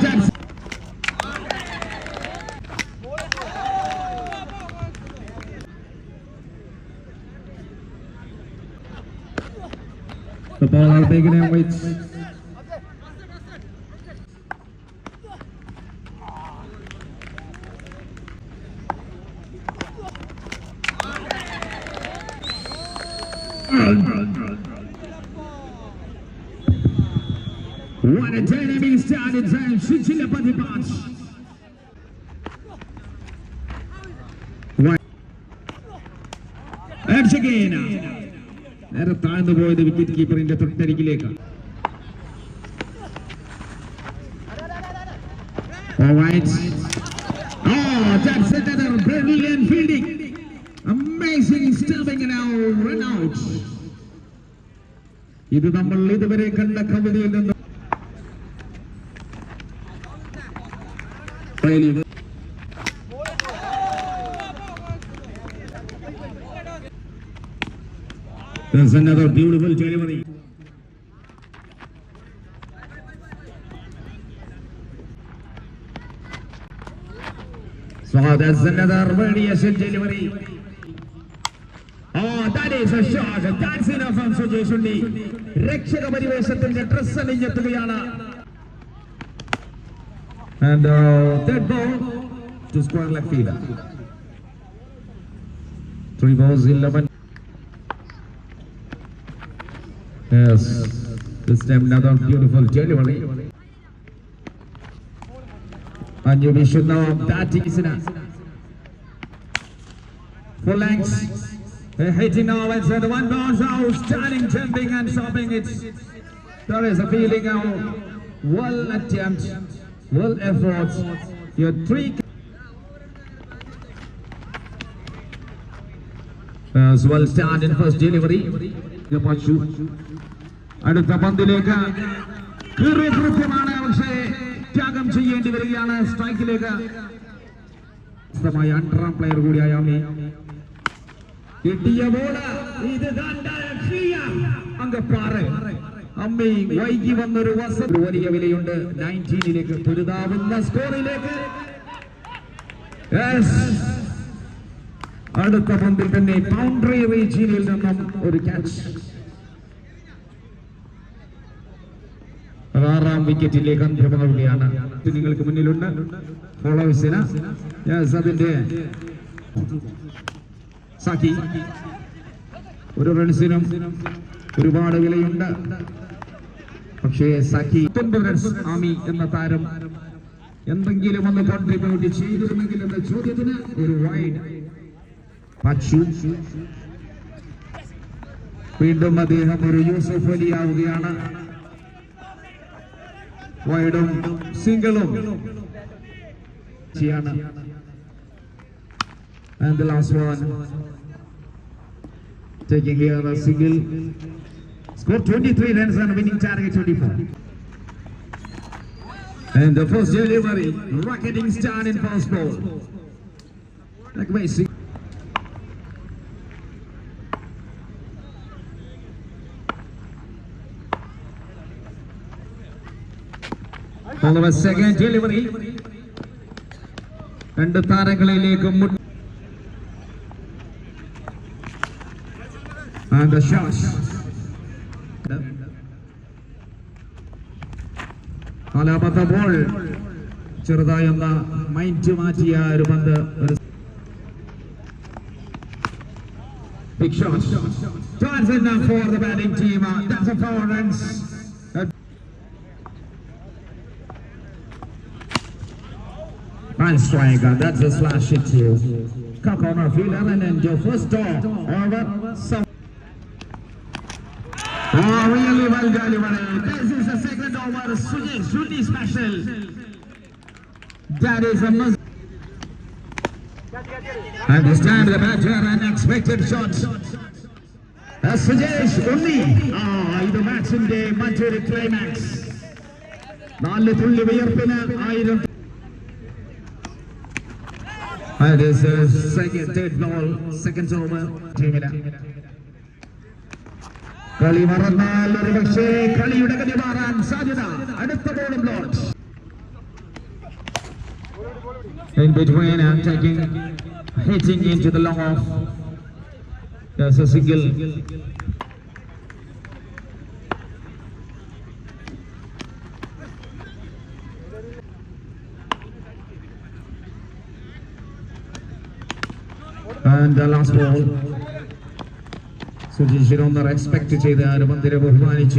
that's the ball are taken in with what a dynamic start in time. Shitchilla Pati Patch. Edge again. There are time the boy, the wicket keeper in the Terikilega. All right. Oh, that's another brilliant fielding. Amazing stumping and now run out. ഇത് നമ്മൾ ഇതുവരെ കണ്ട കവിതയിൽ നിന്ന് there's another beautiful delivery. So that's another very excellent delivery. Oh, that is a shot. That's enough from Sujay Shundi. Rekshaka Pariveshathinte dress aniyettukayana. And that ball to square left fielder. 3 balls, 11. Yes, this time another beautiful delivery. And you should know that is enough. Full length. Hitting now inside the one bounce out, standing, jumping and stopping it. There is a feeling of well attempt, well effort. Your 3 as well start in first delivery. അടുത്ത പന്തിലേക്ക് കൃത്യമാണ് പക്ഷേ ത്യാഗം ചെയ്യേണ്ടി വരികയാണ് സ്ട്രൈക്കിലേക്ക് അണ്ടറാം player കൂടിയായ കിട്ടിയ ball ഇത് അങ്കപ്പാറ അമ്മി വൈകി വന്നൊരു വലിയ വിലയുണ്ട് 19ലേക്ക് പൊരുതാവുന്ന സ്കോറിലേക്ക് അടുത്ത പന്തിൽ തന്നെ ബൗണ്ടറി റീജിയനിൽ നിന്നും ഒരു ക്യാച്ച് 6ാം വിക്കറ്റിലേക്ക് അന്ത്യമാവുകയാണ് നിങ്ങൾക്ക് മുന്നിലുണ്ട് ഫോളോവേഴ്സിന് അതിന്റെ സാക്കി ഒരു റൺസിനും ഒരുപാട് വിലയുണ്ട് പക്ഷേ സാക്കി 9 റൺസ് ആമി എന്ന താരം എന്തെങ്കിലും ഒന്ന് കോൺട്രിബ്യൂട്ട് ചെയ്തിരുന്നെങ്കിൽ എന്ന ചോദ്യത്തിന് ഒരു വൈഡ് പച്ചു വീണ്ടും അദ്ദേഹം ഒരു യൂസഫ് അലി ആവുകയാണ് വൈഡും സിംഗിളും ചെയ്യാണ് and the last one taking here a single score 23 runs and winning target 24 and the first delivery rocketing start in first ball like basic on the second delivery രണ്ട് താരങ്ങളിലേക്ക് and the shot നാലാമത്തെ ball ചെറുതായി ഒന്ന് mind മാറ്റിയ ഒരു പന്ത് big shot turns it now for the batting team that's a 4 runs nice strike that's a slash hit to cut corner fielder and your first over so oh really well delivered this is the second over Sujay Shundi special that is a must and this time the batter unexpected shot Sujay Shundi ഇത് മാച്ചിന്റെ മറ്റൊരു climax 4 തുള്ളി വിയർപ്പിന് 1000 and this is third ball second over ടീമിന് കളി മറന്നാൽ ഒരുപക്ഷേ കളിയുടെ ഗതി മാറാൻ സാധ്യത അടുത്ത ബോളും bloat in between and hitting into the long off. There's a single. And the last ball. Sujesh Shirondar expected to the Mandira Bhuvanich.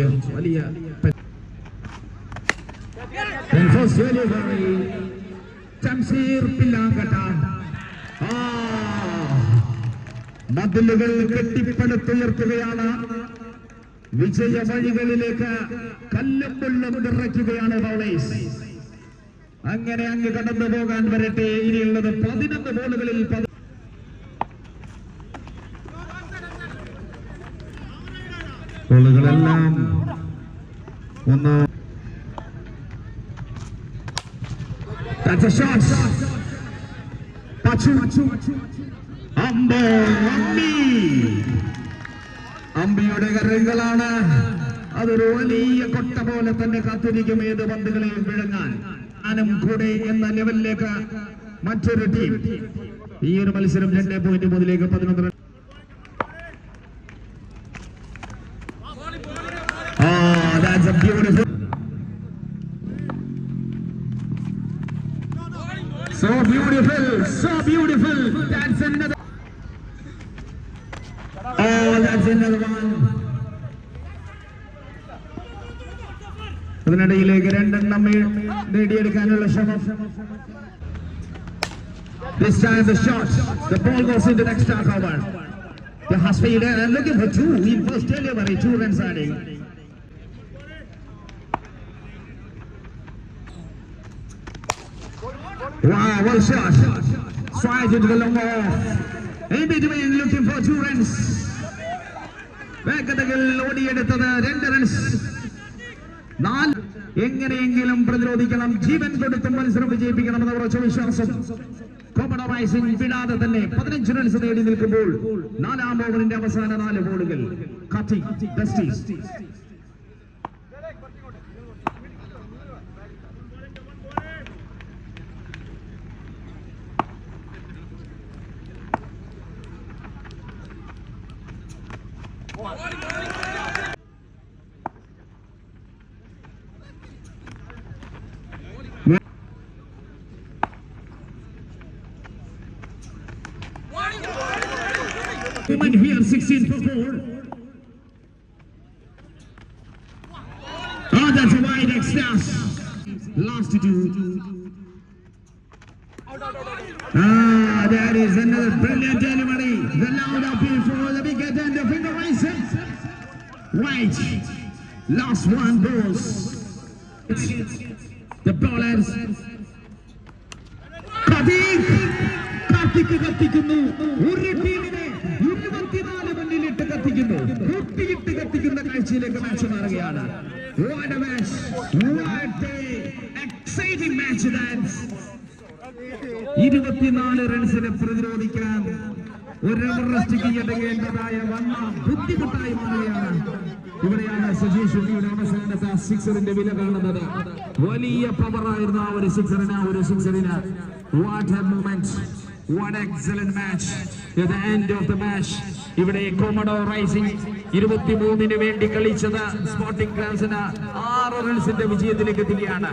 Then first delivery. Tamsir Pilangata. Mathilukal കെട്ടിപ്പടുത്തുയർത്തുകയാണ്. Vijaya വഴികളിലേക്ക് കല്ലുമുള്ളും നിറയ്ക്കുകയാണ് bowlers. അങ്ങനെ അങ്ങ് കടന്നു പോകാൻ വരട്ടെ. ഇനിയുള്ളത് 11 ബോളുകളിൽ ബോളുകളെല്ലാം ഒന്ന്. That's a shot. അമ്പിയുടെ കരങ്ങളാണ്. അതൊരു വലിയ കൊട്ട പോലെ തന്നെ കാത്തിരിക്കും ഏത് പന്തുകളെയും വിഴുങ്ങാൻ. ഞാനും കൂടെ എന്ന ലെവലിലേക്ക് മറ്റൊരു ടീം. ഈ ഒരു മത്സരം 2.3 11. That's a beautiful. So beautiful, so beautiful. That's another. Oh, that's another one. അതിനിടയിലേക്ക് രണ്ടെണ്ണം നേടിയെടുക്കാനുള്ള ശ്രമം. This time the shot, the ball goes into the extra cover. The Hasfield and looking for 2 in first delivery, 2 runs adding. Wow, well shot. Straight into the long off. In between looking for 2 runs. വേഗതകൾ ഓടിയെടുത്തത് 2 runs. 4 എങ്ങനെയെങ്കിലും പ്രതിരോധിക്കണം. ജീവൻ കൊടുത്ത് മത്സരം വിജയിപ്പിക്കണമെന്ന ഉറച്ച വിശ്വാസം. കോമഡോ rising വിടാതെ തന്നെ 15 runs നേടി നിൽക്കുമ്പോൾ 4-ാം ഓവറിന്റെ അവസാന 4 ബോളുകൾ. Karthik ഡസ്റ്റീസ്. Women here 16 for 4. Oh, that's a wide extras. Last 2. That is another brilliant delivery. The loud appeal for the wicket and the finger rising. Right. Last one goes. The bowlers. കത്തിക്കുന്നു. ഒരു ടീമിനെ 24 മുന്നിലിട്ട് കത്തിക്കുന്നു. കൂട്ടിയിട്ട് കത്തിക്കുന്ന കാഴ്ചയിലേക്ക് match മാറുകയാണ്. What a match. What a exciting match that. 24 റൺസിനെ പ്രതിരോധിക്കാൻ ഒരു rest കീഴടങ്ങേണ്ടതായ വന്ന ബുദ്ധിമുട്ടായി മാറുകയാണ്. ഇവിടെയാണ് സജീഷ് ഷെട്ടിയുടെ അവസാനത്തെ 6ന്റെ വില കാണുന്നത്. വലിയ പവറായിരുന്നു ആ ഒരു 6-ന്. What a moment. What an excellent match. At the end of the match, ഇവിടെ കോമഡോ റൈസിംഗ് 23-ന് വേണ്ടി കളിച്ചത് സ്പോർട്ടിംഗ് ക്ലബ്സിന് 6 റൺസിന്റെ വിജയത്തിലേക്ക് എത്തുകയാണ്.